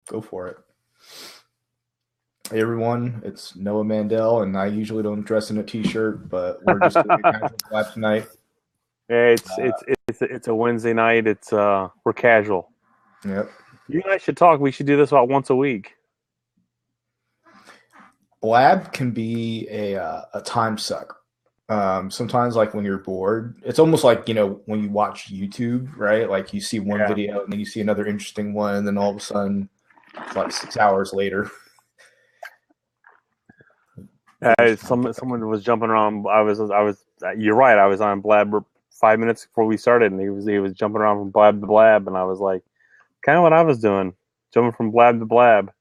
Go for it. Hey everyone, it's Noah Mandel, and I usually don't dress in a t-shirt, but we're just doing a casual collab tonight. Yeah, it's a Wednesday night. We're casual. Yep. You and I should talk. We should do this about once a week. Blab can be a time suck. Sometimes, like when you're bored, it's almost like when you watch YouTube, right? Like you see one video and then you see another interesting one, and then all of a sudden, it's like 6 hours later. Someone was jumping around. You're right. I was on Blab 5 minutes before we started, and he was jumping around from Blab to Blab, and I was like, kind of what I was doing, jumping from Blab to Blab.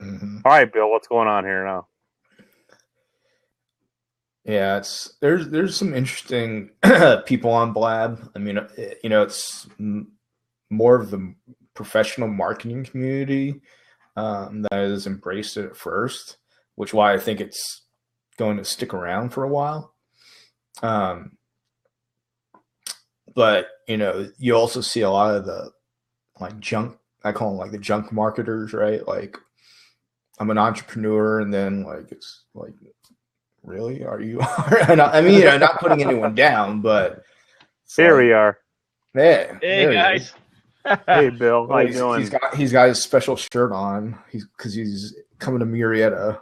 Mm-hmm. All right, Bill, what's going on here now? Yeah, there's some interesting people on Blab. I mean, it's more of the professional marketing community that has embraced it at first, which is why I think it's going to stick around for a while. But you also see a lot of the like junk. I call them like the junk marketers, right? Like I'm an entrepreneur, and then like it's like, really, are you? I mean, not putting anyone down, but here we are. Yeah, hey guys. Hey Bill, how you doing? He's got his special shirt on. Because he's coming to Murrieta.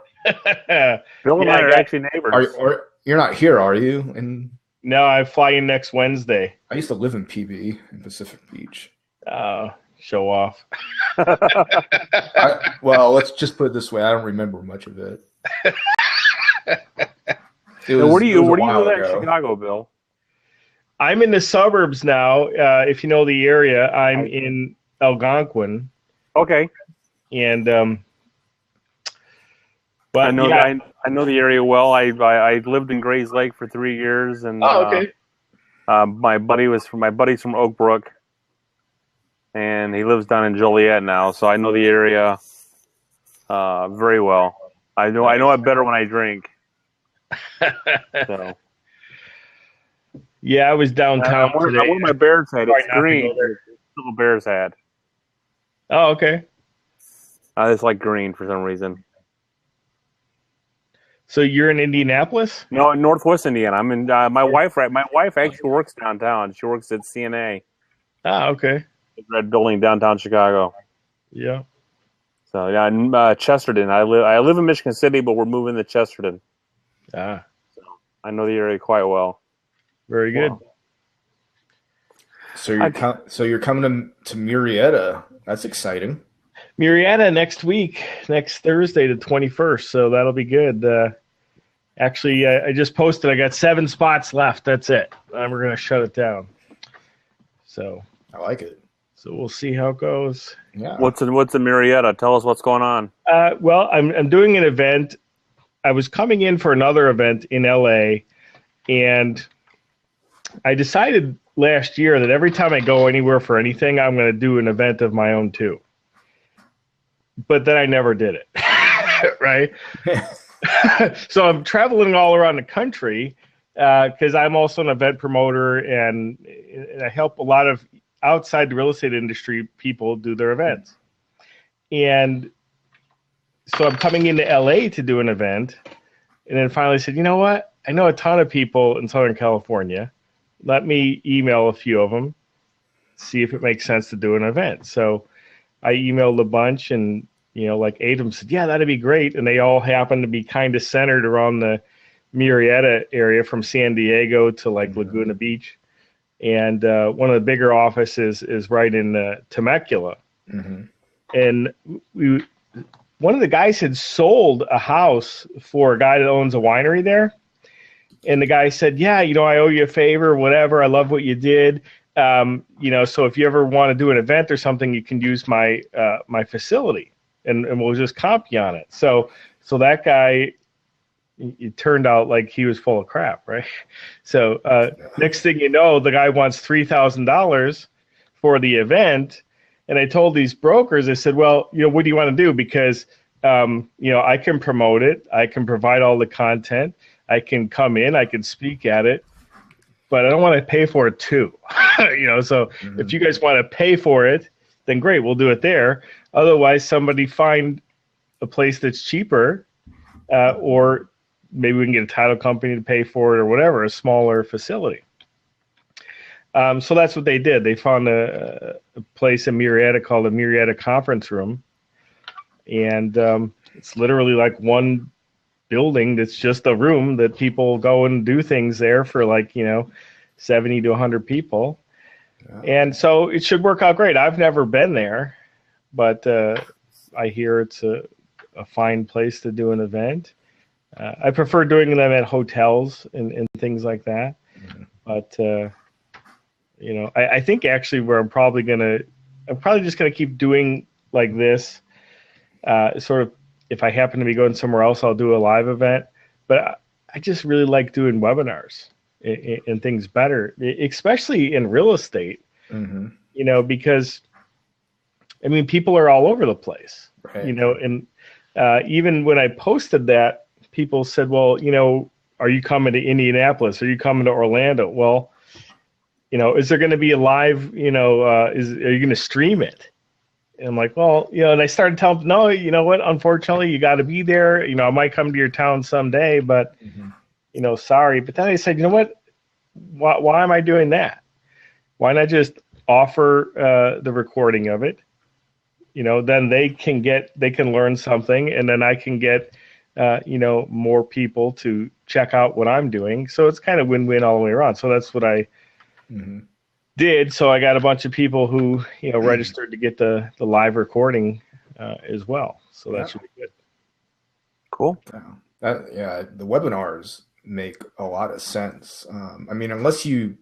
Bill and I are actually neighbors. You're not here, are you? And no, I fly in next Wednesday. I used to live in PB in Pacific Beach. Show off. Well, let's just put it this way: I don't remember much of it. Where do you live in Chicago, Bill? I'm in the suburbs now. If you know the area, I'm in Algonquin. Okay. And but I know the area well. I lived in Grays Lake for 3 years, and okay. my buddy's from Oak Brook, and he lives down in Joliet now. So I know the area very well. I know it better when I drink. So. Yeah, I was downtown today. I wore my Bears hat. It's green. It's still a Bears hat. Oh, okay. It's like green for some reason. So you're in Indianapolis? No, in Northwest Indiana. I'm in. My wife actually works downtown. She works at CNA. Okay. Red building downtown Chicago. Yeah. So yeah, in Chesterton. I live in Michigan City, but we're moving to Chesterton. So I know the area quite well. Very good. Wow. So you're coming to Murrieta. That's exciting. Murrieta next week, next Thursday, the 21st. So that'll be good. Actually, I just posted. I got 7 spots left. That's it. We're gonna shut it down. So I like it. So we'll see how it goes. Yeah. What's in Murrieta? Tell us what's going on. Well, I'm doing an event. I was coming in for another event in LA, and I decided last year that every time I go anywhere for anything, I'm going to do an event of my own too. But then I never did it, right? So I'm traveling all around the country because I'm also an event promoter, and I help a lot of outside the real estate industry people do their events. And so I'm coming into LA to do an event, and then finally said, you know what? I know a ton of people in Southern California. Let me email a few of them, see if it makes sense to do an event. So I emailed a bunch, and like 8 of them said, yeah, that'd be great. And they all happen to be kind of centered around the Murrieta area, from San Diego to like Laguna Beach. And one of the bigger offices is right in Temecula. Mm-hmm. And one of the guys had sold a house for a guy that owns a winery there. And the guy said, yeah, I owe you a favor, whatever. I love what you did. So if you ever want to do an event or something, you can use my facility, and we'll just comp you on it. So that guy, it turned out like he was full of crap, right? So next thing you know, the guy wants $3,000 for the event. And I told these brokers, I said, well, what do you want to do? Because, I can promote it. I can provide all the content. I can come in, I can speak at it, but I don't want to pay for it too. So if you guys want to pay for it, then great, we'll do it there. Otherwise, somebody find a place that's cheaper, or maybe we can get a title company to pay for it or whatever, a smaller facility. So that's what they did. They found a place in Murrieta called the Murrieta Conference Room. And it's literally like one building that's just a room that people go and do things there for 70 to 100 people. Yeah. And so it should work out great. I've never been there, but I hear it's a fine place to do an event. I prefer doing them at hotels and things like that. Mm-hmm. But, I think actually where I'm probably just going to keep doing like this, sort of, if I happen to be going somewhere else, I'll do a live event. But I just really like doing webinars and things better, especially in real estate, mm-hmm. Because, people are all over the place, right. And even when I posted that, people said, well, are you coming to Indianapolis? Are you coming to Orlando? Well, is there going to be a live, are you going to stream it? And I'm like, well, and I started telling them, no, you know what? Unfortunately, you got to be there. I might come to your town someday, but, mm-hmm. Sorry. But then I said, you know what? Why am I doing that? Why not just offer the recording of it? Then they can learn something, and then I can get, more people to check out what I'm doing. So it's kind of win-win all the way around. So that's what I did. So I got a bunch of people who, registered to get the live recording as well. So that should be good. Cool. The webinars make a lot of sense. Unless you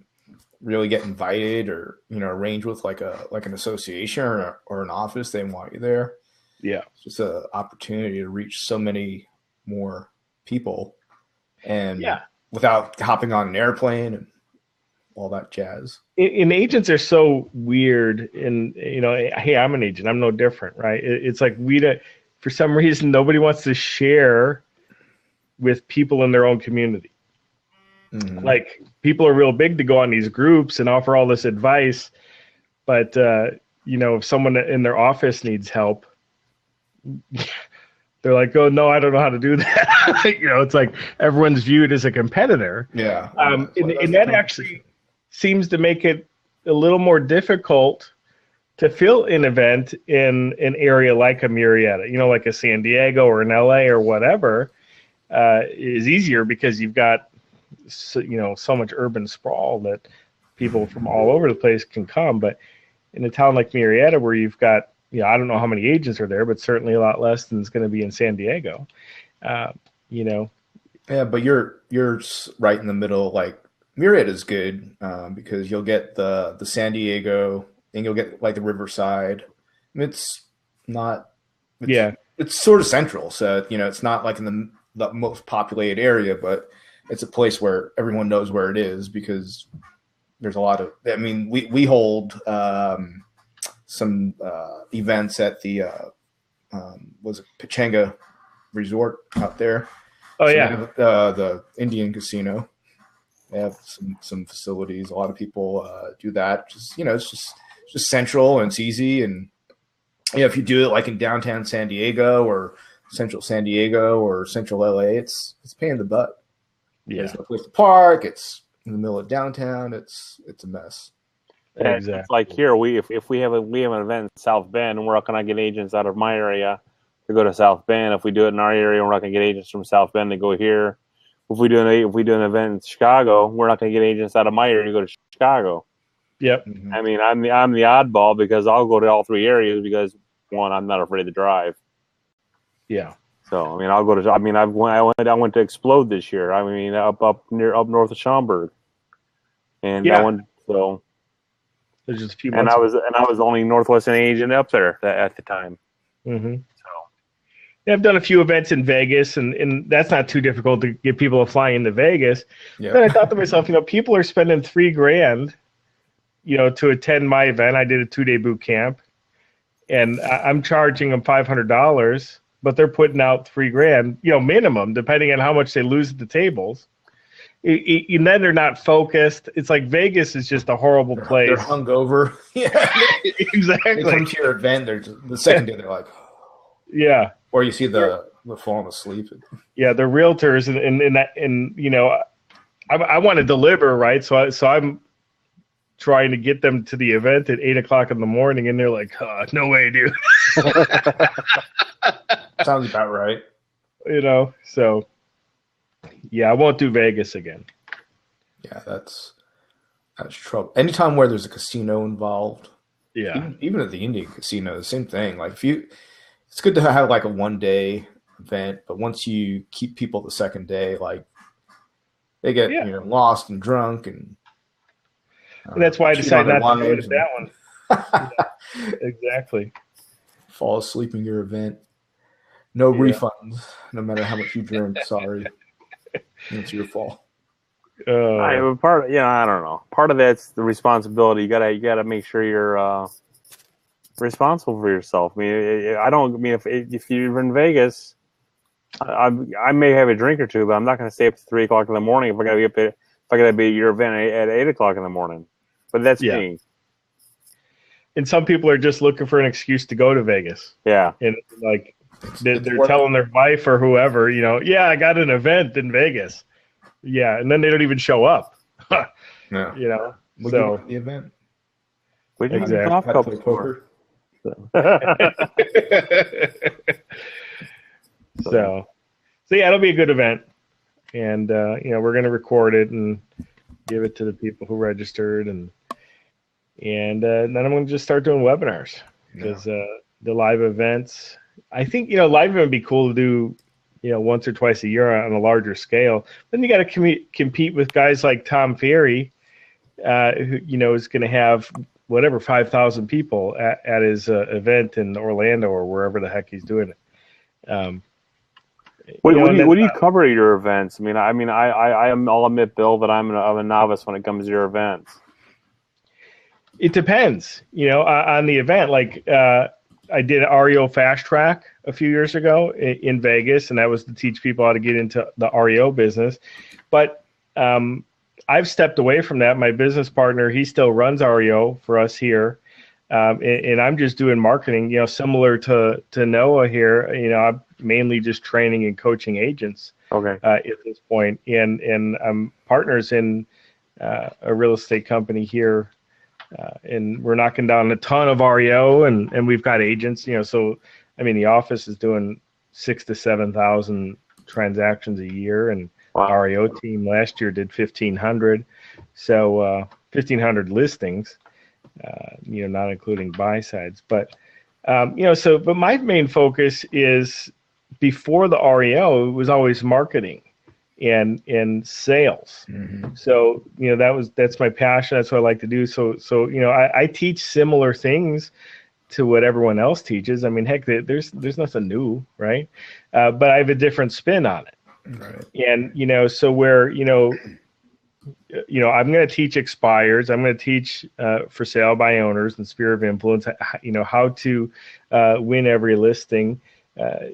really get invited or, arrange with like an association or an office, they want you there. Yeah. It's just an opportunity to reach so many more people and without hopping on an airplane and all that jazz. And agents are so weird. And, hey, I'm an agent. I'm no different, right? It's like for some reason, nobody wants to share with people in their own community. Mm-hmm. Like, people are real big to go on these groups and offer all this advice. But, if someone in their office needs help, they're like, oh, no, I don't know how to do that. It's like everyone's viewed as a competitor. Yeah. And that actually seems to make it a little more difficult to fill an event in an area like a Murrieta, like a San Diego or an LA or whatever, is easier because you've got, so much urban sprawl that people from all over the place can come. But in a town like Murrieta, where you've got, I don't know how many agents are there, but certainly a lot less than is going to be in San Diego. Yeah, but you're right in the middle. Like, Murrieta is good because you'll get the San Diego and you'll get like the Riverside. It's sort of central, so it's not like in the most populated area, but it's a place where everyone knows where it is because there's a lot of. We hold some events at the Pechanga Resort out there. Oh, so yeah, the Indian Casino. They have some facilities. A lot of people do that. Just it's just central and it's easy. And if you do it like in downtown San Diego or central San Diego or central LA, it's pain in the butt. Yeah, there's no place to park. It's in the middle of downtown. It's a mess. Exactly. It's like here, if we have an event in South Bend, and we're not going to get agents out of my area to go to South Bend. If we do it in our area, we're not going to get agents from South Bend to go here. If we do an event in Chicago, we're not going to get agents out of my area to go to Chicago. Yep. Mm-hmm. I'm the oddball because I'll go to all three areas because one, I'm not afraid to drive. Yeah. So I'll go to. I went to Explode this year. Up north of Schaumburg, and I went so. There's just a few. And I was the only Northwestern agent up there at the time. Mm-hmm. So, I've done a few events in Vegas, and that's not too difficult to get people to fly into Vegas. Yep. Then I thought to myself, people are spending $3,000, to attend my event. I did a 2-day boot camp, and I'm charging them $500, but they're putting out $3,000, minimum, depending on how much they lose at the tables. And then they're not focused. It's like Vegas is just a horrible place. They're hungover. Yeah, exactly. They come to your event. The second day they're like, yeah. Or you see the falling asleep. Yeah, they're realtors, and you know, I want to deliver, right? So I'm trying to get them to the event at 8:00 in the morning, and they're like, "No way, dude." Sounds about right. You know, so yeah, I won't do Vegas again. Yeah, that's trouble. Anytime where there's a casino involved. Yeah. Even at the Indian casino, the same thing. Like it's good to have like a 1-day event, but once you keep people the second day, like they get lost and drunk, and that's why I decided not to go to that one. Yeah, exactly. Fall asleep in your event. No refunds, no matter how much you drink. Sorry, it's your fault. I don't know. Part of that's the responsibility. You gotta make sure you're responsible for yourself. I mean, if you're in Vegas, I may have a drink or two, but I'm not going to stay up to 3:00 in the morning if I gotta be at your event at 8:00 in the morning. But that's me. And some people are just looking for an excuse to go to Vegas. Yeah, and like they're telling their wife or whoever, I got an event in Vegas. Yeah, and then they don't even show up. No. So the event. We didn't have golf club poker. So yeah, it'll be a good event, and we're going to record it and give it to the people who registered, and then I'm going to just start doing webinars because the live events. I think live event would be cool to do, once or twice a year on a larger scale. Then you got to compete with guys like Tom Ferry, who is going to have 5,000 people at his event in Orlando or wherever the heck he's doing it. What do you cover at your events? I'll admit, Bill, that I'm a novice when it comes to your events. It depends, on the event. Like I did REO Fast Track a few years ago in Vegas, and that was to teach people how to get into the REO business. But I've stepped away from that. My business partner, he still runs REO for us here. And I'm just doing marketing, similar to Noah here. I'm mainly just training and coaching agents at this point. And I'm partners in a real estate company here. And we're knocking down a ton of REO, and we've got agents, so, the office is doing 6,000 to 7,000 transactions a year. And our REO team last year did 1,500. So 1,500 listings. Not including buy sides, but but my main focus is before the REO, it was always marketing and sales. Mm-hmm. So that's my passion. That's what I like to do. So I teach similar things to what everyone else teaches. Heck, there's nothing new, right? But I have a different spin on it. Right. And so where I'm going to teach expires. I'm going to teach for sale by owners and sphere of influence, how to win every listing. I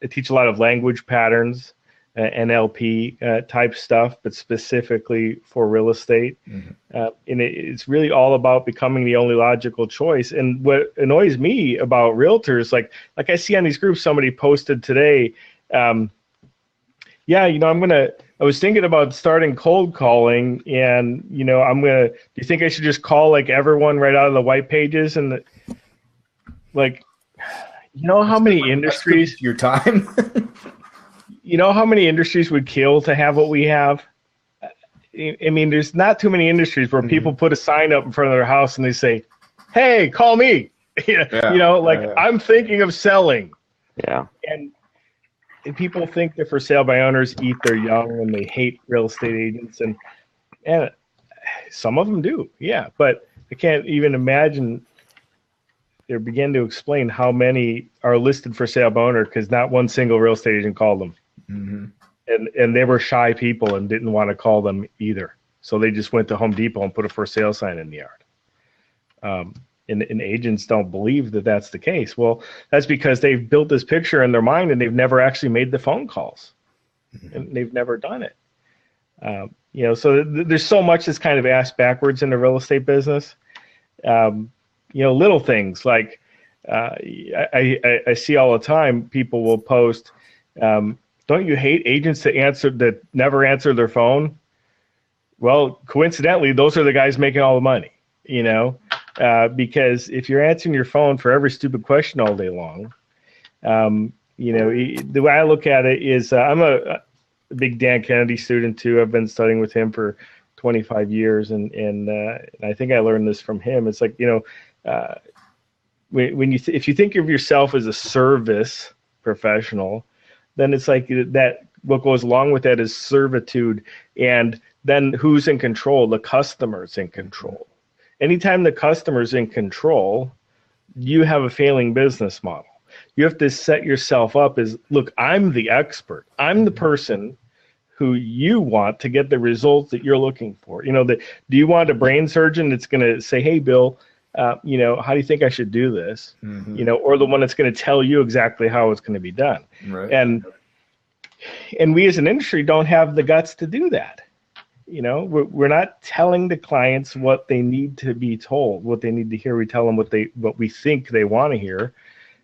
teach a lot of language patterns, NLP type stuff, but specifically for real estate. Mm-hmm. And it's really all about becoming the only logical choice. And what annoys me about realtors, like I see on these groups, somebody posted today, I was thinking about starting cold calling, and do you think I should just call like everyone right out of the white pages? And how many industries? Your time. How many industries would kill to have what we have? There's not too many industries where people put a sign up in front of their house and they say, "Hey, call me." I'm thinking of selling. Yeah. And people think that for sale by owners eat their young and they hate real estate agents, and some of them do, but I can't even imagine or begin to explain how many are listed for sale by owner because not one single real estate agent called them. Mm-hmm. And they were shy people and didn't want to call them either, so they just went to Home Depot and put a for sale sign in the yard. And agents don't believe that that's the case. Well, that's because they've built this picture in their mind and they've never actually made the phone calls. Mm-hmm. And they've never done it. So there's so much that's kind of asked backwards in the real estate business. Little things like I see all the time people will post, don't you hate agents that never answer their phone? Well, coincidentally, those are the guys making all the money, because if you're answering your phone for every stupid question all day long, the way I look at it is I'm a big Dan Kennedy student too. I've been studying with him for 25 years, and I think I learned this from him. It's like, if you think of yourself as a service professional, then it's like that. What goes along with that is servitude, and then who's in control? The customer's in control. Anytime the customer's in control, you have a failing business model. You have to set yourself up as, look, I'm the expert. I'm the person who you want to get the results that you're looking for. Do you want a brain surgeon that's going to say, hey, Bill, how do you think I should do this? Or the one that's going to tell you exactly how it's going to be done. Right. And we as an industry don't have the guts to do that. We're not telling the clients what they need to be told, what they need to hear. We tell them what we think they want to hear.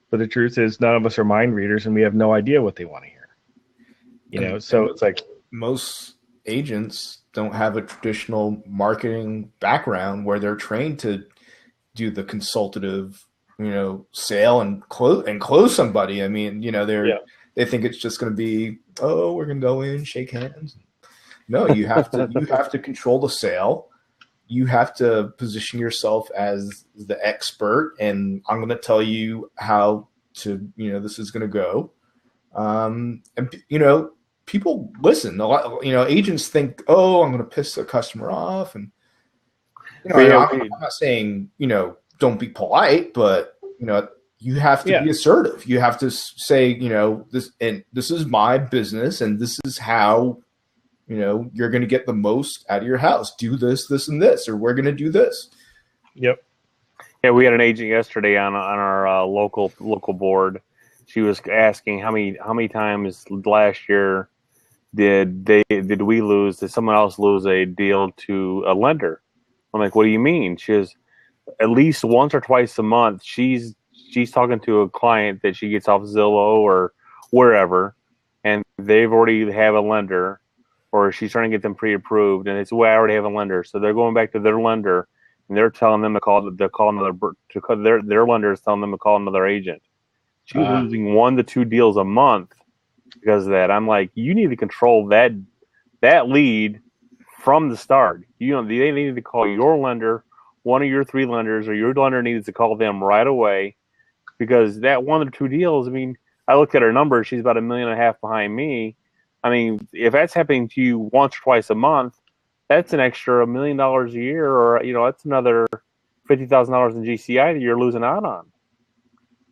But the truth is, none of us are mind readers, and we have no idea what they want to hear. So it's like most agents don't have a traditional marketing background where they're trained to do the consultative, sale and close somebody. I mean, they think it's just going to be, oh, we're going to go in, shake hands. No, you have to control the sale. You have to position yourself as the expert, and I'm going to tell you how to, this is going to go. And people listen a lot. Agents think, oh, I'm going to piss the customer off, and I'm not saying don't be polite, but you have to be assertive. You have to say, this is my business, and this is how. You're going to get the most out of your house. Do this, this, and this, or we're going to do this. Yep. Yeah, we had an agent yesterday on our local board. She was asking how many times last year did someone else lose a deal to a lender? I'm like, what do you mean? She goes, at least once or twice a month. She's talking to a client that she gets off Zillow or wherever, and they've already have a lender. Or she's trying to get them pre-approved, and it's, well, I already have a lender. So they're going back to their lender, and they're telling them to call another. Their lender is telling them to call another agent. She's losing 1 to 2 deals a month because of that. I'm like, you need to control that lead from the start. They need to call your lender, one of your 3 lenders, or your lender needs to call them right away, because that 1 or 2 deals. I mean, I looked at her numbers. She's about $1.5 million behind me. I mean, if that's happening to you once or twice a month, that's an extra $1 million a year, or that's another $50,000 in GCI that you're losing out on.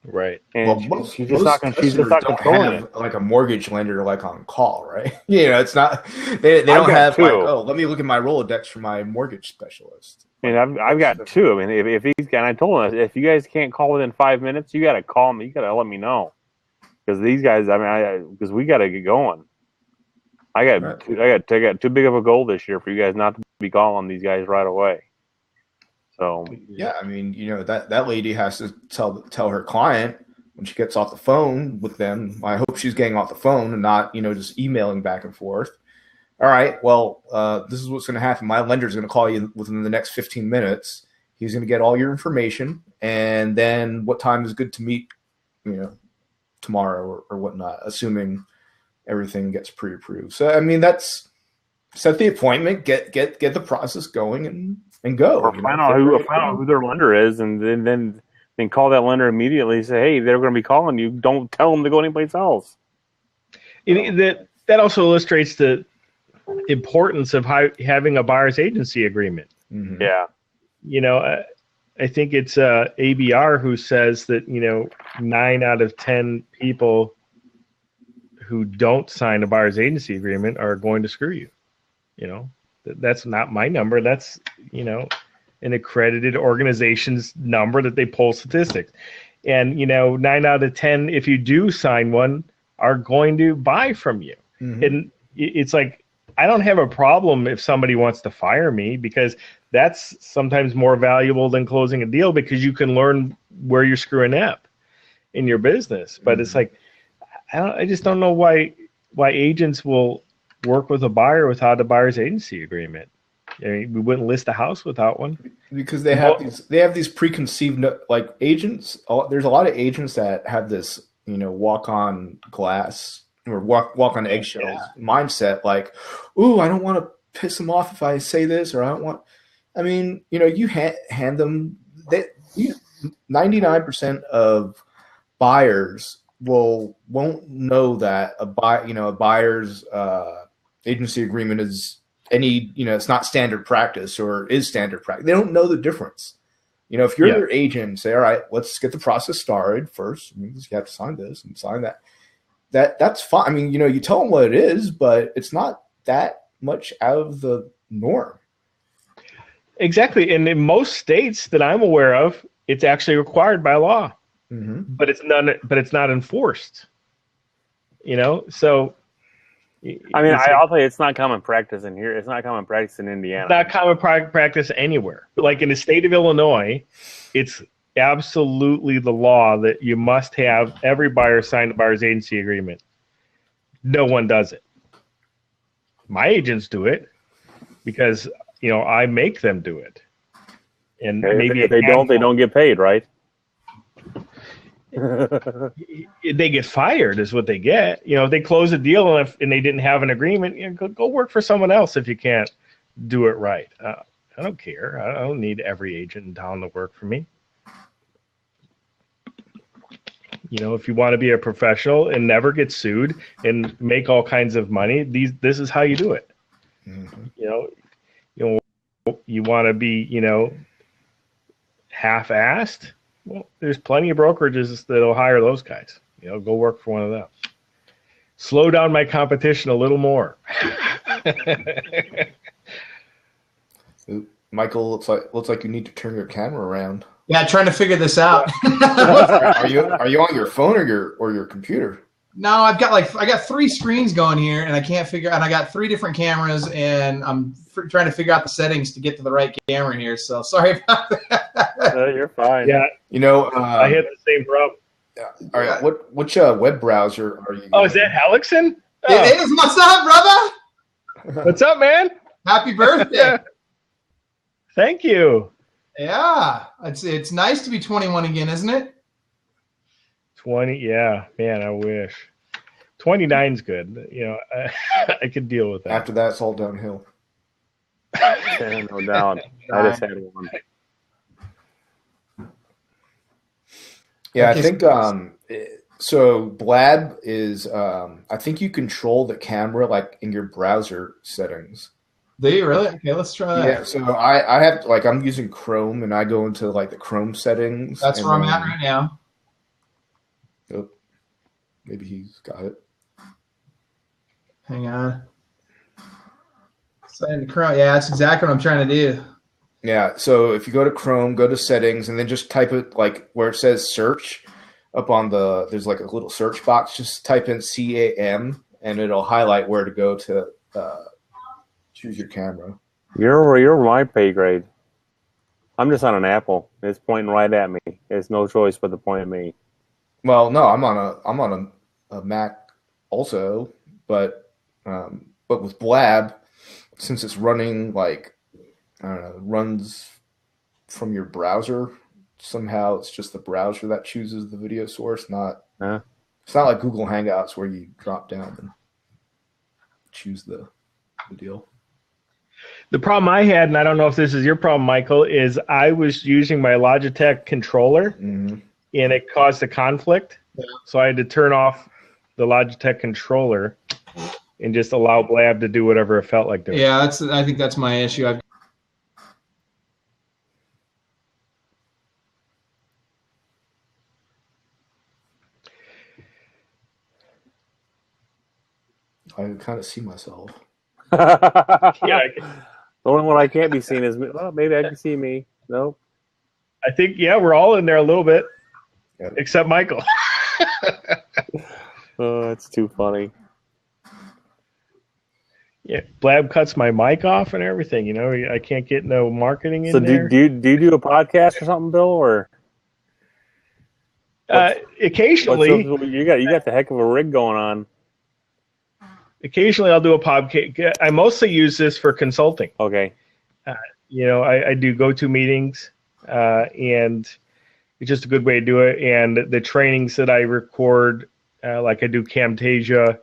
Right. And she's just not controlling it. Like a mortgage lender, like on call, right? It's not. They don't have like, oh, let me look at my Rolodex for my mortgage specialist. And I've got 2. I mean, if these guys, I told them, if you guys can't call within 5 minutes, you got to call me. You got to let me know, because these guys, because we got to get going. I got too big of a goal this year for you guys not to be calling these guys right away. So yeah, I mean, that lady has to tell her client when she gets off the phone with them. I hope she's getting off the phone and not just emailing back and forth. All right, well, this is what's going to happen. My lender's going to call you within the next 15 minutes. He's going to get all your information, and then what time is good to meet, tomorrow or whatnot, assuming everything gets pre-approved. So I mean, that's set the appointment, get the process going, and go. Or find out who their lender is, and then call that lender immediately. And say, hey, they're going to be calling you. Don't tell them to go anyplace else. That also illustrates the importance of having a buyer's agency agreement. Mm-hmm. Yeah. I think it's ABR who says that 9 out of 10 people who don't sign a buyer's agency agreement are going to screw you. That's not my number. That's, an accredited organization's number that they pull statistics. And, 9 out of 10, if you do sign one, are going to buy from you. Mm-hmm. And it's like, I don't have a problem if somebody wants to fire me, because that's sometimes more valuable than closing a deal, because you can learn where you're screwing up in your business. But it's like, I just don't know why agents will work with a buyer without a buyer's agency agreement. I mean, we wouldn't list a house without one. Because they have these preconceived, like, agents. There's a lot of agents that have this, walk on glass or walk on eggshells mindset. Like, ooh, I don't want to piss them off if I say this, or I don't want. I mean, you hand them. 99% of buyers won't know that a buyer's agency agreement is it's not standard practice or is standard practice. They don't know the difference. If you're their agent and say, all right, let's get the process started first. You have to sign this and sign that. That's fine. I mean, you tell them what it is, but it's not that much out of the norm. Exactly. And in most states that I'm aware of, it's actually required by law, but it's not enforced. So. I mean, I'll tell you, it's not common practice in here. It's not common practice in Indiana. It's not common practice anywhere. Like in the state of Illinois, it's absolutely the law that you must have every buyer sign the buyer's agency agreement. No one does it. My agents do it because, I make them do it. And maybe if they don't get paid, right? They get fired is what they get. If they close a deal and they didn't have an agreement, go work for someone else if you can't do it right. I don't care. I don't need every agent in town to work for me. If you want to be a professional and never get sued and make all kinds of money, this is how you do it. You want to be, half-assed. Well, there's plenty of brokerages that'll hire those guys. Go work for one of them. Slow down my competition a little more. Michael, looks like you need to turn your camera around. Yeah, trying to figure this out. Are you on your phone or your computer? No, I got 3 screens going here, and I can't figure. And I got 3 different cameras, and I'm trying to figure out the settings to get to the right camera here. So sorry about that. You're fine. Yeah, I had the same problem. All right, which web browser are you? Oh, is that Hellickson? It is. What's up, brother? What's up, man? Happy birthday! Thank you. Yeah, it's nice to be 21 again, isn't it? 20, yeah, man, I wish. 29's good. I could deal with that. After that, it's all downhill. No doubt. I just had one. Yeah, I think so. Blab is. I think you control the camera like in your browser settings. Do you really? Okay, let's try that. Yeah, so I have I'm using Chrome, and I go into the Chrome settings. That's where I'm at right now. Oh, maybe he's got it. Hang on. Send Chrome. Yeah, that's exactly what I'm trying to do. Yeah, so if you go to Chrome, go to settings, and then just type it where it says search up on there's a little search box. Just type in CAM, and it'll highlight where to go to choose your camera. You're my pay grade. I'm just on an Apple. It's pointing right at me. There's no choice but to point at me. Well, no, I'm on a Mac also, but with Blab, since it's running runs from your browser. Somehow it's just the browser that chooses the video source, not it's not like Google Hangouts where you drop down and choose the deal. The problem I had, and I don't know if this is your problem, Michael, is I was using my Logitech controller and it caused a conflict. Yeah. So I had to turn off the Logitech controller and just allow Blab to do whatever it felt like doing. Yeah, I think that's my issue. I can kind of see myself. Yeah. The only one I can't be seen is maybe I can see me. Nope. I think we're all in there a little bit, except Michael. Oh, it's too funny. Yeah, Blab cuts my mic off and everything. I can't get no marketing in So there. do you do a podcast or something, Bill? Or Occasionally, you got the heck of a rig going on. occasionally I'll do a podcast. I mostly use this for consulting. Okay. I do go-to meetings, and it's just a good way to do it. And the trainings that I record, like I do Camtasia,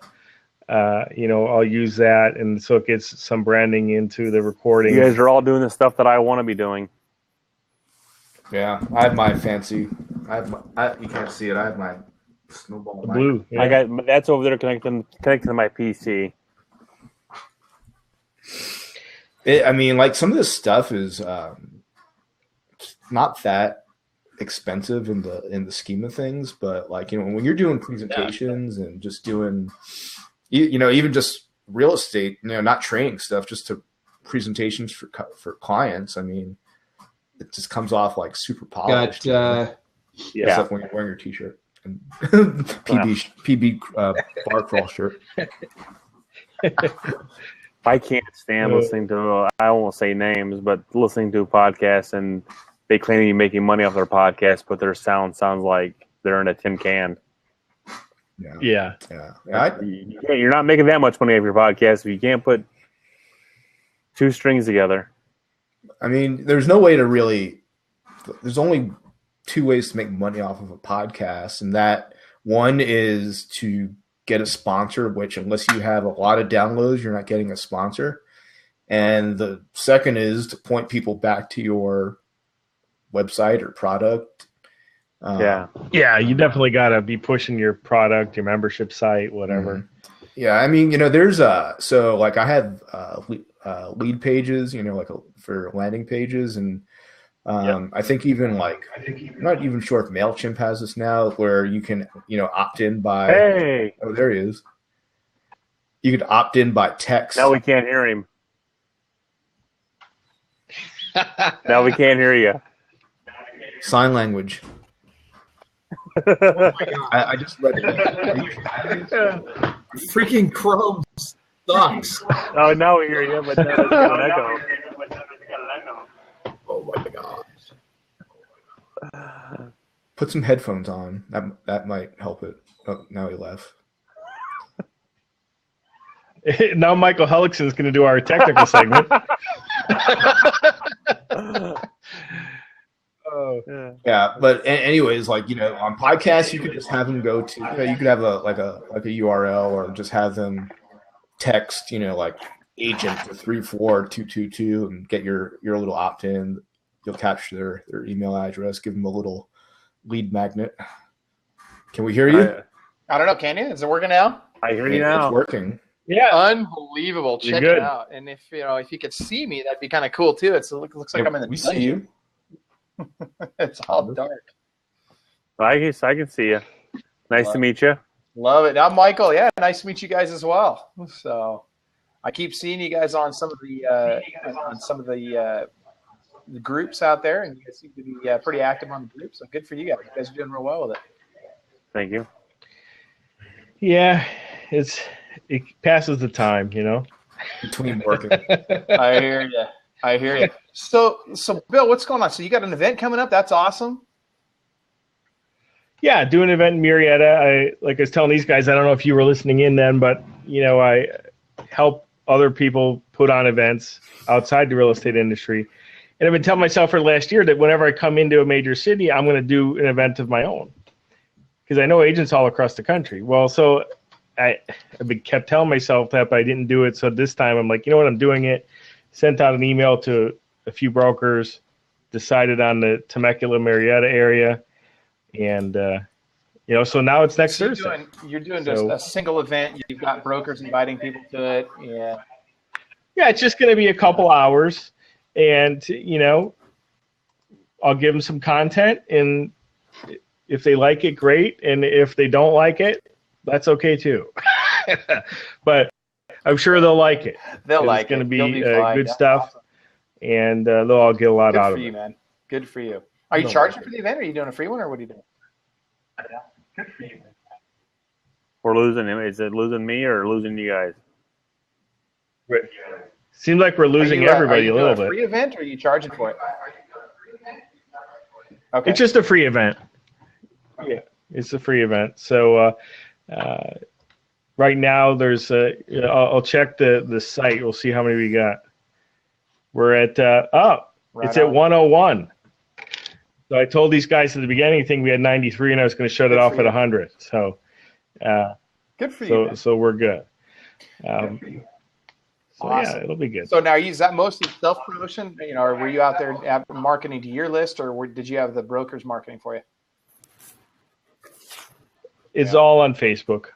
I'll use that, and so it gets some branding into the recording. You guys are all doing the stuff that I want to be doing. Yeah, I have my fancy. You can't see it. I have my snowball. Blue. Yeah. I got that's over there connected to my PC. Some of this stuff is not that expensive in the scheme of things, but when you're doing presentations and just doing, even just real estate, not training stuff, just to presentations for clients. I mean, it just comes off like super polished. Except when you're wearing your t-shirt and PB bar crawl shirt. I can't stand listening to, I won't say names, but listening to a podcast and they claim to be making money off their podcast, but their sound sounds like they're in a tin can. Yeah. You're not making that much money off your podcast if you can't put two strings together. I mean, there's only two ways to make money off of a podcast, and that one is to get a sponsor, which unless you have a lot of downloads, you're not getting a sponsor. And the second is to point people back to your website or product. You definitely got to be pushing your product, your membership site, whatever. Mm-hmm. Yeah, I mean, there's I have lead pages, for landing pages, and I think even I'm not even sure if MailChimp has this now, where you can opt in by. Hey, oh, there he is. You could opt in by text. Now we can't hear him. Now we can't hear you. Sign language. Oh my God. I just read it. Freaking Chrome sucks. Oh, now we hear you, but now it's got an echo. Oh my God. Put some headphones on. That might help it. Oh, now he left. Now Michael Hellickson is going to do our technical segment. Yeah, but anyways, on podcasts, you could just have them go to. You could have a URL, or just have them text. Agent to 34222 and get your little opt in. You'll capture their email address. Give them a little lead magnet. Can we hear you? I don't know. Can you? Is it working now? I hear you now. It's working. Yeah, unbelievable. Check it out. And if you could see me, that'd be kind of cool too. It looks like I'm in the. We see you. It's all dark. I can see you. Nice to meet you. Love it. I'm Michael. Yeah, nice to meet you guys as well. So, I keep seeing you guys on some of the the groups out there, and you guys seem to be pretty active on the group. So good for you guys. You guys are doing real well with it. Thank you. Yeah, it passes the time, Between working. I hear you. So Bill, what's going on? So you got an event coming up? That's awesome. Yeah, do an event in Marietta. I was telling these guys, I don't know if you were listening in then, but I help other people put on events outside the real estate industry. And I've been telling myself for last year that whenever I come into a major city, I'm going to do an event of my own, because I know agents all across the country. Well, so I've kept telling myself that, but I didn't do it. So this time I'm like, I'm doing it. Sent out an email to a few brokers, decided on the Temecula, Marietta area. And, so now it's next Thursday. You're doing just a single event. You've got brokers inviting people to it. Yeah. Yeah, it's just going to be a couple hours. And, I'll give them some content. And if they like it, great. And if they don't like it, that's okay too. But I'm sure they'll like it. They'll like it. It's going to be good stuff. Awesome. And they'll all get a lot out of it. Good for you, man. Good for you. Are you charging for the event, or are you doing a free one, or what are you doing? Good for you. We're losing him. Is it losing me or losing you guys? Seems like we're losing everybody a little bit. Free event, or are you charging for it? Okay. It's just a free event. Yeah, it's a free event. So right now, there's I'll check the site. We'll see how many we got. We're at it's at 101. So I told these guys at the beginning, I think we had 93, and I was going to shut it off at 100. So good for you. So we're good. Awesome. Yeah, it'll be good. So now, is that mostly self-promotion? Or were you out there marketing to your list, or did you have the brokers marketing for you? It's all on Facebook.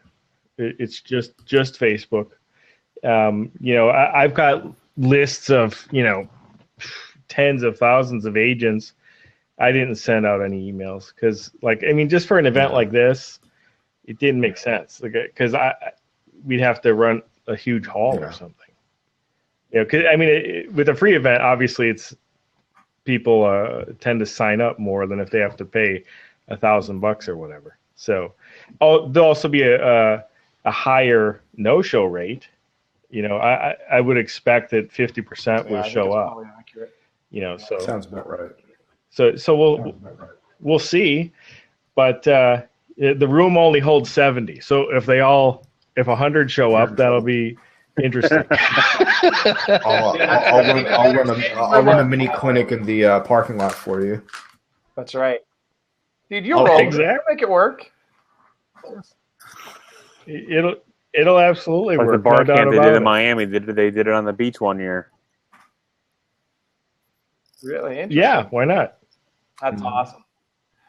It's just Facebook. I've got lists of tens of thousands of agents. I didn't send out any emails because, just for an event like this, it didn't make sense. Because we'd have to run a huge hall or something. With a free event, obviously, it's people tend to sign up more than if they have to pay $1,000 or whatever. So, there'll also be a higher no-show rate. I would expect that 50% will show up. So sounds about right. So we'll see, but the room only holds 70. So if 100 show up, that'll be interesting. I'll run a mini clinic in the parking lot for you. That's right, dude. You'll roll. Exactly. You'll make it work. It'll absolutely work. The bar camp they did in Miami. They did it on the beach one year. Really interesting. Yeah, why not? That's awesome.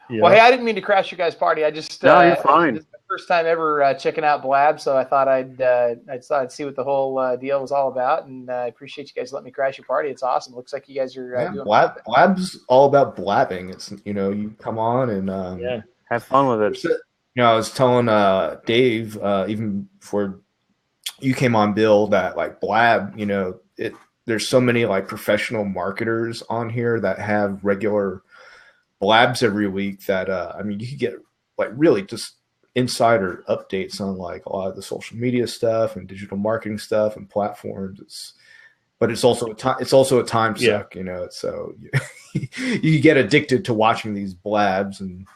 Yeah. Well, hey, I didn't mean to crash your guys' party. I just no, you're fine. This is my first time ever checking out Blab, so I thought I'd see what the whole deal was all about, and I appreciate you guys letting me crash your party. It's awesome. Looks like you guys are doing Blab's all about blabbing. It's you come on and have fun with it. I was telling Dave even before you came on, Bill, that Blab, there's so many professional marketers on here that have regular Blabs every week that you could get really just insider updates on a lot of the social media stuff and digital marketing stuff and platforms. But it's also a time suck, so you get addicted to watching these Blabs. And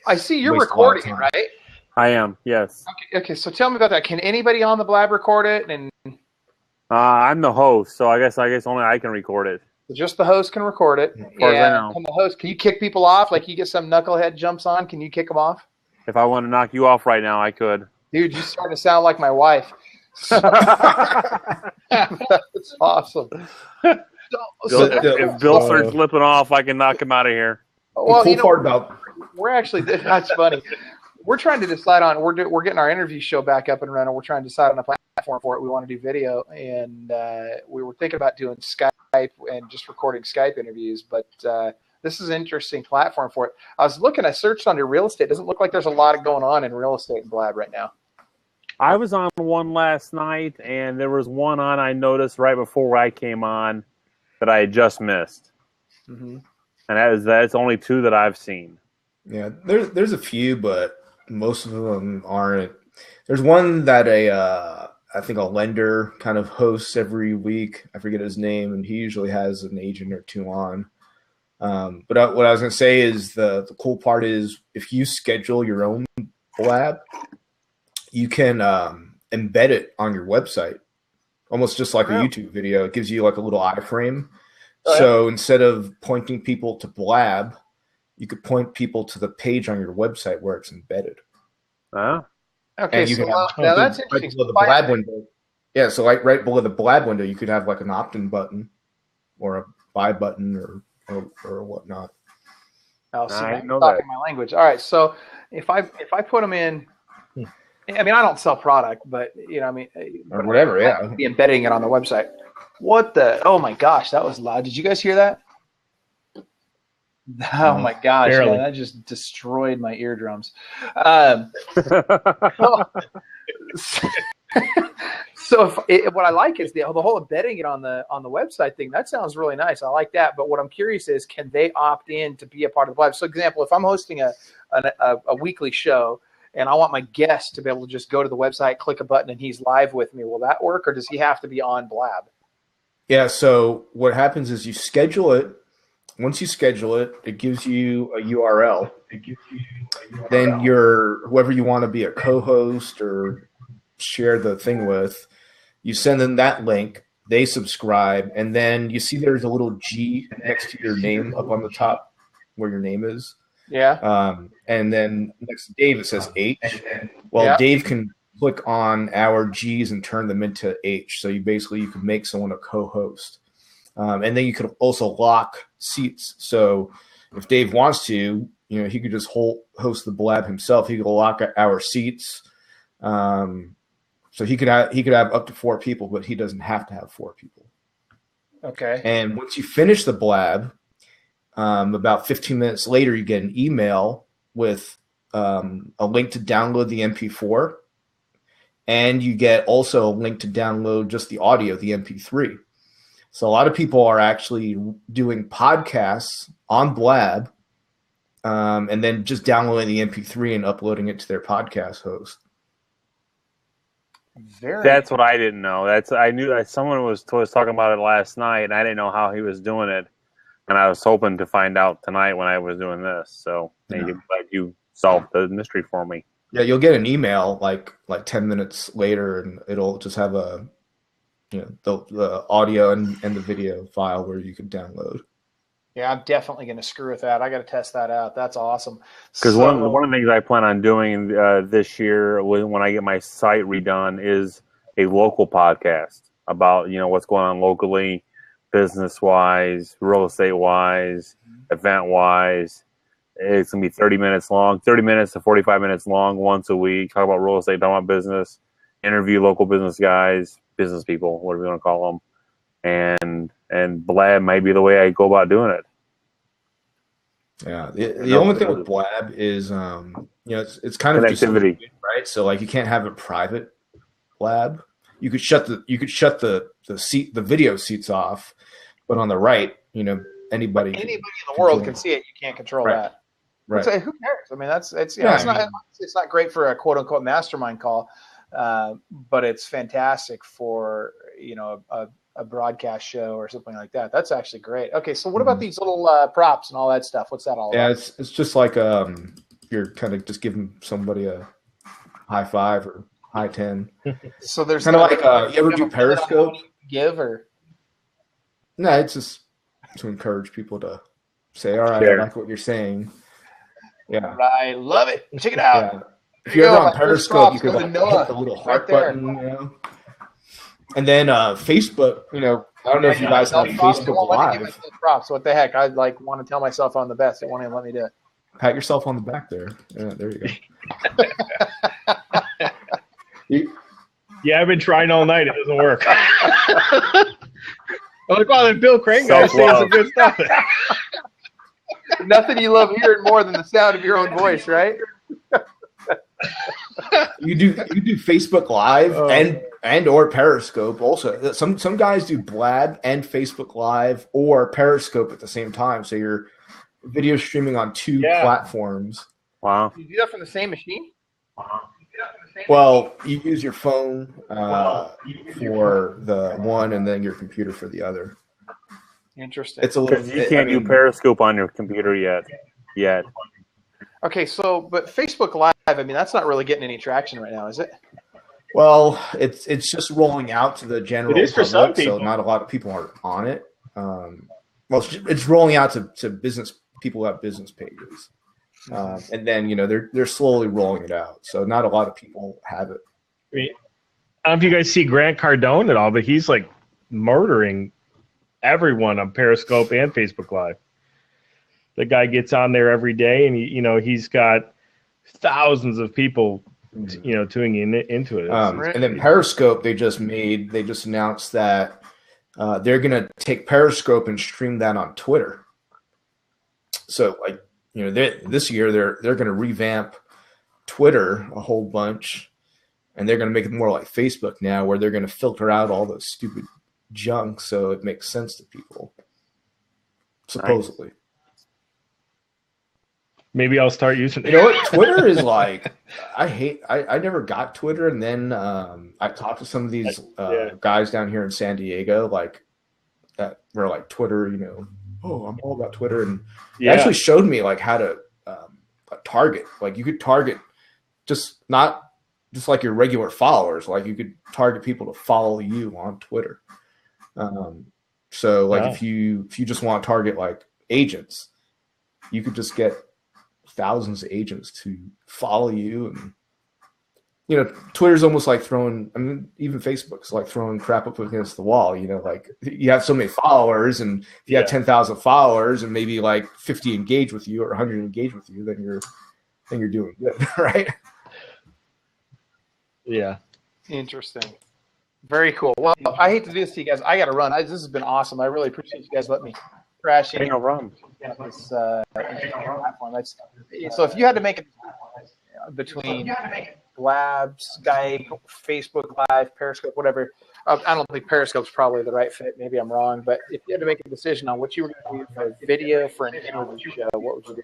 I see you're recording it, right? I am, yes. Okay. So tell me about that. Can anybody on the Blab record it? And I'm the host, so I guess only I can record it. Just the host can record it. As far as I know. Can you kick people off? You get some knucklehead jumps on, can you kick them off? If I want to knock you off right now, I could. Dude, you're starting to sound like my wife. That's awesome. If Bill starts flipping off, I can knock him out of here. Well, the cool part about we're actually that's funny. We're trying to decide on we're getting our interview show back up and running. We're trying to decide on a platform for it. We want to do video, and we were thinking about doing Skype and just recording Skype interviews. But this is an interesting platform for it. I searched under real estate. It doesn't look like there's a lot going on in real estate in Blab right now. I was on one last night, and there was one on I noticed right before I came on that I had just missed. Mm-hmm. And that's only two that I've seen. Yeah, there's a few, but most of them aren't. There's one that I think a lender kind of hosts every week. I forget his name, and he usually has an agent or two on. But what I was going to say is the cool part is if you schedule your own Blab, you can embed it on your website, almost just like a YouTube video. It gives you a little iframe. So instead of pointing people to Blab, you could point people to the page on your website where it's embedded. Oh. Okay, and you so can have now that's interesting. Right below the Blab window. Yeah, so right below the Blab window, you could have an opt-in button or a buy button or whatnot. Oh, see, I'm talking my language. All right, so if I put them in, I don't sell product, but or whatever, yeah, be embedding it on the website. What the? Oh my gosh, that was loud. Did you guys hear that? Oh my gosh, yeah, that just destroyed my eardrums. So what I like is the whole embedding it on the website thing. That sounds really nice. I like that. But what I'm curious is, can they opt in to be a part of the Blab? So, example, if I'm hosting a weekly show and I want my guest to be able to just go to the website, click a button, and he's live with me. Will that work, or does he have to be on Blab? Yeah, so what happens is you schedule it. Once you schedule it, it gives you a URL. Then whoever you want to be a co-host or share the thing with, you send them that link, they subscribe, and then you see there's a little G next to your name up on the top where your name is. Yeah. And then next to Dave, it says H. Well, Dave can click on our G's and turn them into H. So you can make someone a co-host. And then you could also lock seats. So if Dave wants to, he could just host the Blab himself. He could lock our seats. So he could have up to 4 people, but he doesn't have to have 4 people. Okay. And once you finish the Blab, about 15 minutes later, you get an email with a link to download the MP4, and you get also a link to download just the audio, the MP3. So a lot of people are actually doing podcasts on Blab, and then just downloading the MP3 and uploading it to their podcast host. That's what I didn't know. I knew that someone was talking about it last night, and I didn't know how he was doing it. And I was hoping to find out tonight when I was doing this. So maybe you solved the mystery for me. Yeah, you'll get an email like 10 minutes later, and it'll just have the audio and the video file where you can download. Yeah, I'm definitely going to screw with that. I got to test that out. That's awesome. Because one of the things I plan on doing this year when I get my site redone is a local podcast about what's going on locally, business-wise, real estate-wise, event-wise. It's going to be 30 minutes long, 30 minutes to 45 minutes long once a week. Talk about real estate, talk about business, interview local business guys, business people, whatever you want to call them. And Blab might be the way I go about doing it. Yeah, the only thing with Blab is it's kind of connectivity, right? So like you can't have a private Blab. You could shut the video seats off, but on the right, anybody in the world can see it. You can't control that. Right. Who cares? I mean, it's not great for a quote unquote mastermind call, but it's fantastic for a broadcast show or something like that. That's actually great. Okay, so what about these little props and all that stuff? What's that all about? Yeah, it's just like you're kind of just giving somebody a high 5 or high 10. So there's kind of like you ever do Periscope? Give or no, it's just to encourage people to say, "All right, I like what you're saying." Yeah, right, love it. Check it out. Yeah. If you're ever on Periscope, you could hit the little heart button. And then Facebook, I don't know if you guys have Facebook Live. Props. What the heck? I want to tell myself I'm the best. They won't even let me do it. Pat yourself on the back there. Yeah, there you go. Yeah, I've been trying all night. It doesn't work. I'm like, wow, that Bill Crane guy's saying some good stuff. Nothing you love hearing more than the sound of your own voice, right? You do Facebook Live and or Periscope also. Some guys do Blab and Facebook Live or Periscope at the same time. So you're video streaming on 2 platforms. Wow. You do that from the same machine? Well, you use your phone for the one and then your computer for the other. Interesting. It's a little. You can't do Periscope on your computer yet. Okay, but Facebook Live, I mean, that's not really getting any traction right now, is it? Well, it's just rolling out to the general public, for some people. So not a lot of people are on it. It's rolling out to business people who have business pages, and then they're slowly rolling it out. So not a lot of people have it. I mean, I don't know if you guys see Grant Cardone at all, but he's like murdering everyone on Periscope and Facebook Live. The guy gets on there every day, and he's got thousands of people, tuning into it. And then Periscope, they just announced that they're gonna take Periscope and stream that on Twitter. So this year they're gonna revamp Twitter a whole bunch, and they're gonna make it more like Facebook now, where they're gonna filter out all those stupid junk so it makes sense to people. Supposedly. Nice. Maybe I'll start using it. You know what? Twitter is like, I never got Twitter. And then I talked to some of these guys down here in San Diego, like, that were like Twitter, you know, oh, I'm all about Twitter. And they actually showed me like how to target. Like you could target not just like your regular followers. Like you could target people to follow you on Twitter. So like if you just want to target like agents, you could just get thousands of agents to follow you. And you know, Twitter's almost like throwing, I mean, even Facebook's like throwing crap up against the wall. You know, like you have so many followers, and if you have 10,000 followers and maybe like 50 engage with you or 100 engage with you, then you're doing good, right? Yeah. Interesting. Very cool. Well, I hate to do this to you guys. I got to run. This has been awesome. I really appreciate you guys letting me crash in. No problem. This platform. So if you had to make it between Blab, Skype, Facebook Live, Periscope, whatever, I don't think Periscope's probably the right fit. Maybe I'm wrong. But if you had to make a decision on what you were going to do for video for an interview show, what would you do?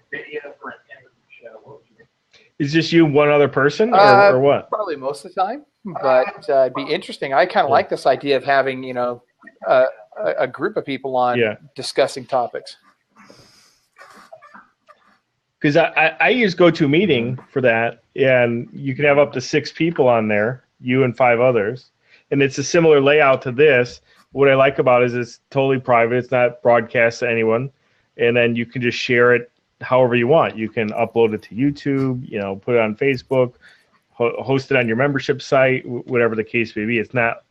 Is this you, one other person, or what? Probably most of the time, but it'd be interesting. I kind of like this idea of having, you know, a group of people on discussing topics. Because I use GoToMeeting for that, and you can have up to 6 people on there, you and 5 others, and it's a similar layout to this. What I like about it is it's totally private. It's not broadcast to anyone, and then you can just share it however you want. You can upload it to YouTube, you know, put it on Facebook, host it on your membership site, whatever the case may be. It's not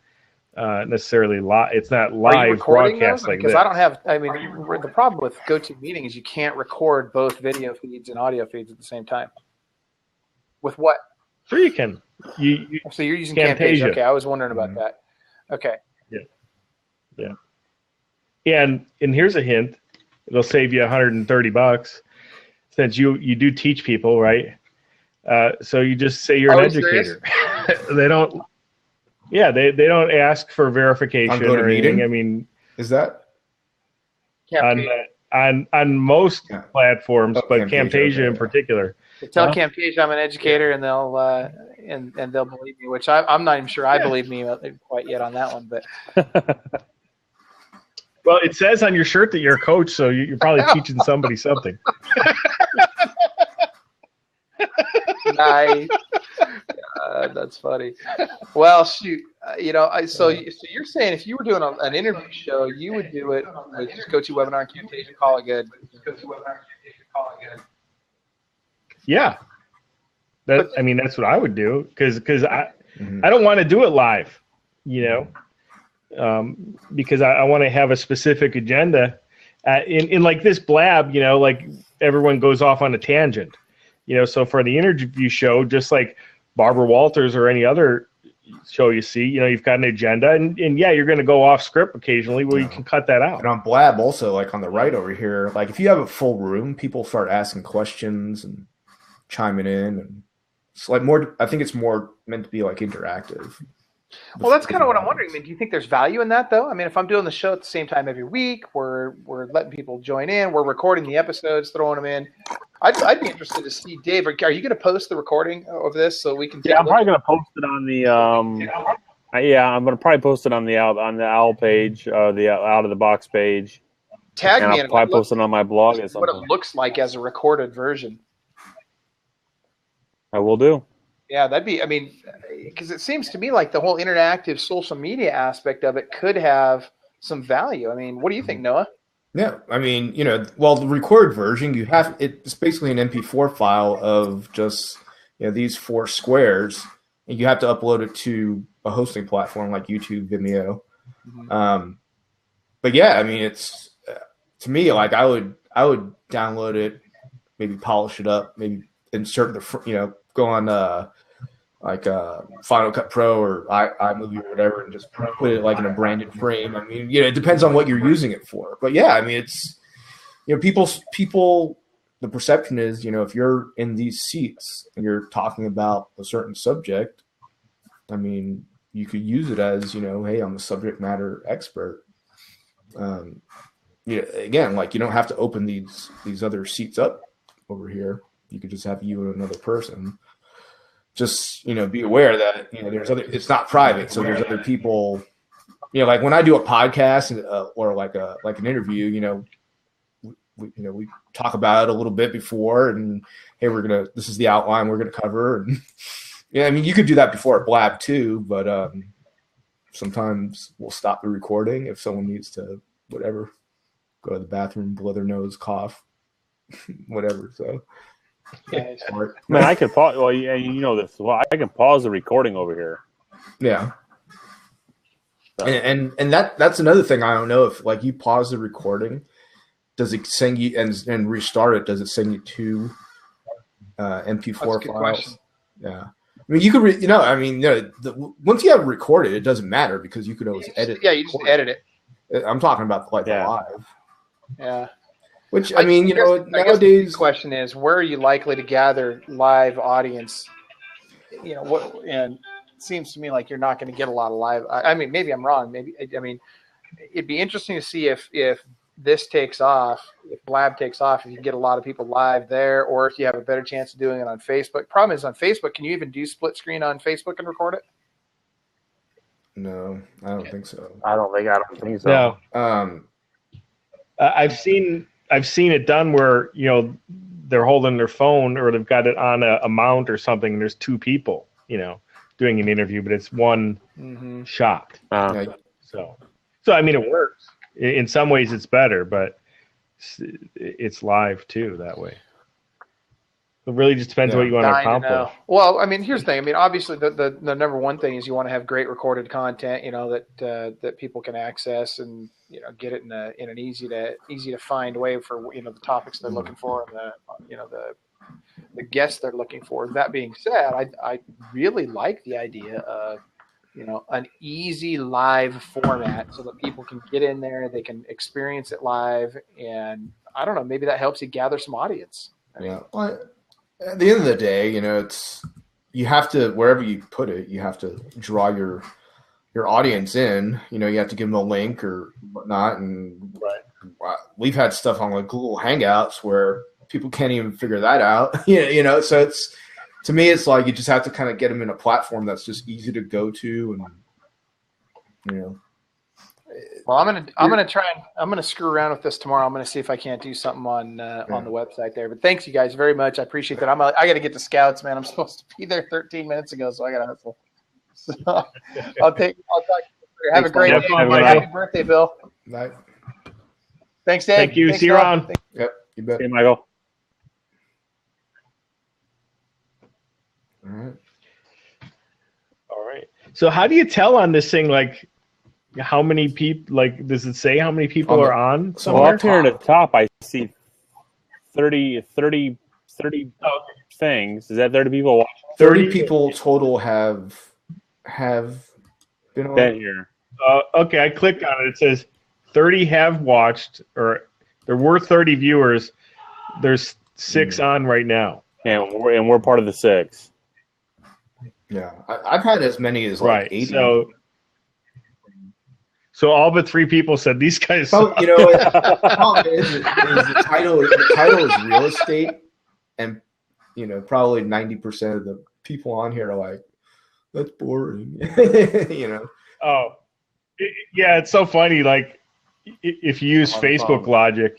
necessarily live. It's not live broadcast like because this. I don't have. I mean, the problem with GoToMeeting is you can't record both video feeds and audio feeds at the same time. With what? Sure, you can. So you're using Camtasia. Okay, I was wondering about that. Okay. Yeah. And here's a hint. It'll save you $130 since you do teach people, right? So you just say you're an educator. They don't. Yeah, they don't ask for verification or anything. I mean, is that on most platforms, but Camtasia in particular. Tell Camtasia I'm an educator, and they'll and they'll believe me. Which I'm not even sure I believe me quite yet on that one, but. Well, it says on your shirt that you're a coach, so you're probably teaching somebody something. Nice. That's funny. Well, shoot. You know, so you're saying if you were doing an interview show, you would do it with just GoToWebinar and Camtasia, call it good. Yeah. I mean, that's what I would do because I don't want to do it live, you know. Because I want to have a specific agenda. In like this Blab, you know, like everyone goes off on a tangent, you know. So for the interview show, just like Barbara Walters or any other show you see, you know, you've got an agenda, and you're going to go off script occasionally. Well, you can cut that out. And on Blab, also, like on the right over here, like if you have a full room, people start asking questions and chiming in, and it's like more. I think it's more meant to be like interactive. Well, that's kind of what I'm wondering. I mean, do you think there's value in that, though? I mean, if I'm doing the show at the same time every week, we're letting people join in, we're recording the episodes, throwing them in. I'd be interested to see, Dave. Are you going to post the recording of this so we can? Yeah, I'm probably going to post it on the. I'm going to probably post it on the Owl page, the Out of the Box page. Tag me. I'll probably post it on my blog. What it looks like as a recorded version. I will do. Yeah, that'd be, I mean, because it seems to me like the whole interactive social media aspect of it could have some value. I mean, what do you think, Noah? Yeah, I mean, you know, well, the recorded version, it's basically an MP4 file of just, you know, these 4 squares, and you have to upload it to a hosting platform like YouTube, Vimeo. But yeah, I mean, it's to me like I would download it, maybe polish it up, maybe insert go on Final Cut Pro or iMovie or whatever, and just put it like in a branded frame. I mean, you know, it depends on what you're using it for. But yeah, I mean, it's, you know, people. The perception is, you know, if you're in these seats and you're talking about a certain subject, I mean, you could use it as, you know, hey, I'm a subject matter expert. Again, like you don't have to open these other seats up over here. You could just have you and another person. Just, be aware that, there's other, it's not private. So there's other people, like when I do a podcast or like an interview, we talk about it a little bit before and, hey, this is the outline we're going to cover. And you could do that before at Blab too, but sometimes we'll stop the recording if someone needs to, whatever, go to the bathroom, blow their nose, cough, whatever. So. Yeah, Man, I can pause. Well, yeah, you know this. Well, I can pause the recording over here. Yeah, so. and that's another thing. I don't know if like you pause the recording, does it send you and restart it? Does it send you to MP4 files? Question. Yeah, I mean you could once you have it recorded, it doesn't matter because you could always edit. Yeah, you just edit it. I'm talking about like the live. Yeah. Which nowadays the question is, where are you likely to gather live audience? And it seems to me like you're not going to get a lot of live. I mean, maybe I'm wrong. It'd be interesting to see if this takes off, if Blab takes off, if you can get a lot of people live there, or if you have a better chance of doing it on Facebook. Problem is on Facebook, can you even do split screen on Facebook and record it? No, I don't think so. I don't think so. No. I've seen it done where, they're holding their phone or they've got it on a mount or something and there's two people, doing an interview, but it's one shot. So I mean, it works. In some ways it's better, but it's live too that way. It really just depends what you want to accomplish. Well, I mean, here's the thing. I mean, obviously, the number one thing is you want to have great recorded content, that people can access and get it in an easy to find way for the topics they're looking for and the guests they're looking for. That being said, I really like the idea of an easy live format so that people can get in there, they can experience it live, and I don't know, maybe that helps you gather some audience. Well, at the end of the day, it's you have to, wherever you put it, you have to draw your audience in. You have to give them a link or whatnot. And we've had stuff on like Google Hangouts where people can't even figure that out. So it's, to me, it's like you just have to kind of get them in a platform that's just easy to go to, and Well, I'm gonna screw around with this tomorrow. I'm gonna see if I can't do something on the website there. But thanks you guys very much. I appreciate that. I got to get to Scouts, man. I'm supposed to be there 13 minutes ago, so I got to hustle. So I'll talk to you later. Have a great day. Happy birthday, Bill. Night. Thanks, Dave. Thank you. Thanks, see you around. Yep, you bet. Hey, Michael. All right. So how do you tell on this thing, like, how many people, like, does it say how many people are on somewhere? Well, up here at the top, I see 30 things. Is that 30 people watching? 30 people total have been here. Okay, I clicked on it. It says 30 have watched, or there were 30 viewers. There's 6 on right now. And we're part of the 6. Yeah, I've had as many as like 80. So all but 3 people said these guys. Oh, the problem is the title. The title is real estate, and probably 90% of the people on here are like, "That's boring," Oh, yeah, it's so funny. Like, if you use Facebook logic,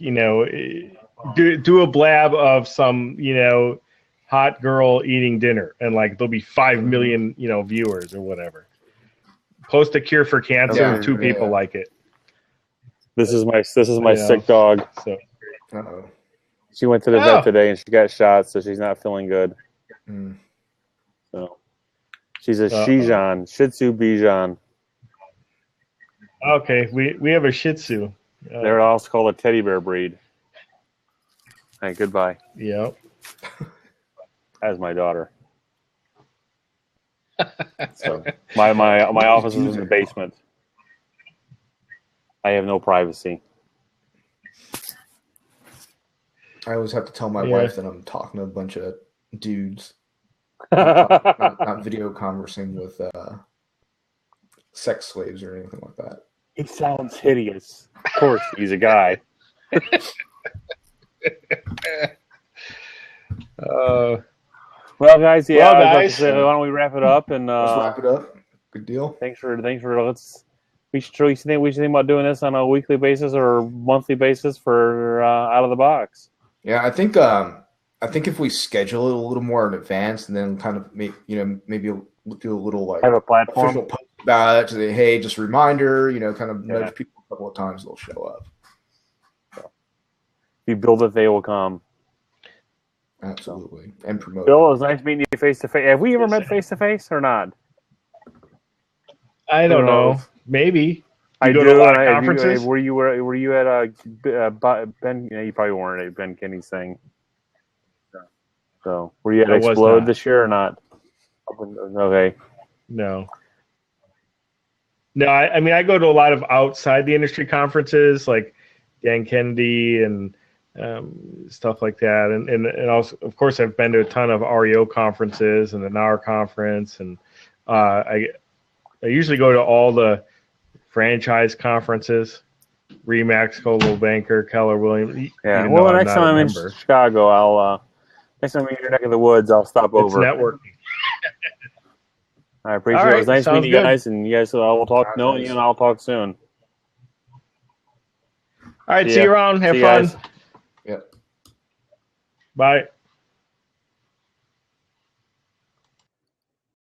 do a blab of some, hot girl eating dinner, and like there'll be 5 million, viewers or whatever. Post a cure for cancer, 2 people like it. This is my sick dog. So, she went to the vet today and she got shot, so she's not feeling good. So she's a Shijan, Shih Tzu Bichon. Okay, we have a Shih Tzu. They're also called a teddy bear breed. Hey, goodbye. Yep. As my daughter. So my office is in the basement. I have no privacy. I always have to tell my wife that I'm talking to a bunch of dudes, not video conversing with sex slaves or anything like that. It sounds hideous. Of course, he's a guy. Well, guys, yeah, Well, I was about to guys. say, why don't we wrap it up? And Let's wrap it up. Good deal. thanks for we should think about doing this on a weekly basis or monthly basis for out of the box. Yeah, I think if we schedule it a little more in advance and then kind of maybe do a little like Have a platform. official post about it to say, hey, just a reminder, kind of nudge people a couple of times, they'll show up. If you build it, they will come. Absolutely. And promote. Bill, it was nice meeting you face to face. Have we ever met face to face or not? I don't know. Maybe. I go do. to a lot of conferences. Were you at Ben? You probably weren't at Ben Kinney's thing. So, were you at Explode this year or not? Okay. No. I mean, I go to a lot of outside the industry conferences, like Dan Kennedy and stuff like that, and also, of course, I've been to a ton of REO conferences and the NAR conference, and I usually go to all the franchise conferences, Remax, Coldwell Banker, Keller Williams. Yeah. Well, the next time I'm in Chicago, I'll next time I'm in your neck of the woods, I'll stop over. It's networking. I appreciate it. It was nice meeting you guys, and you guys will talk. And I'll talk soon. All right, see you around. Have fun. Yep. Bye.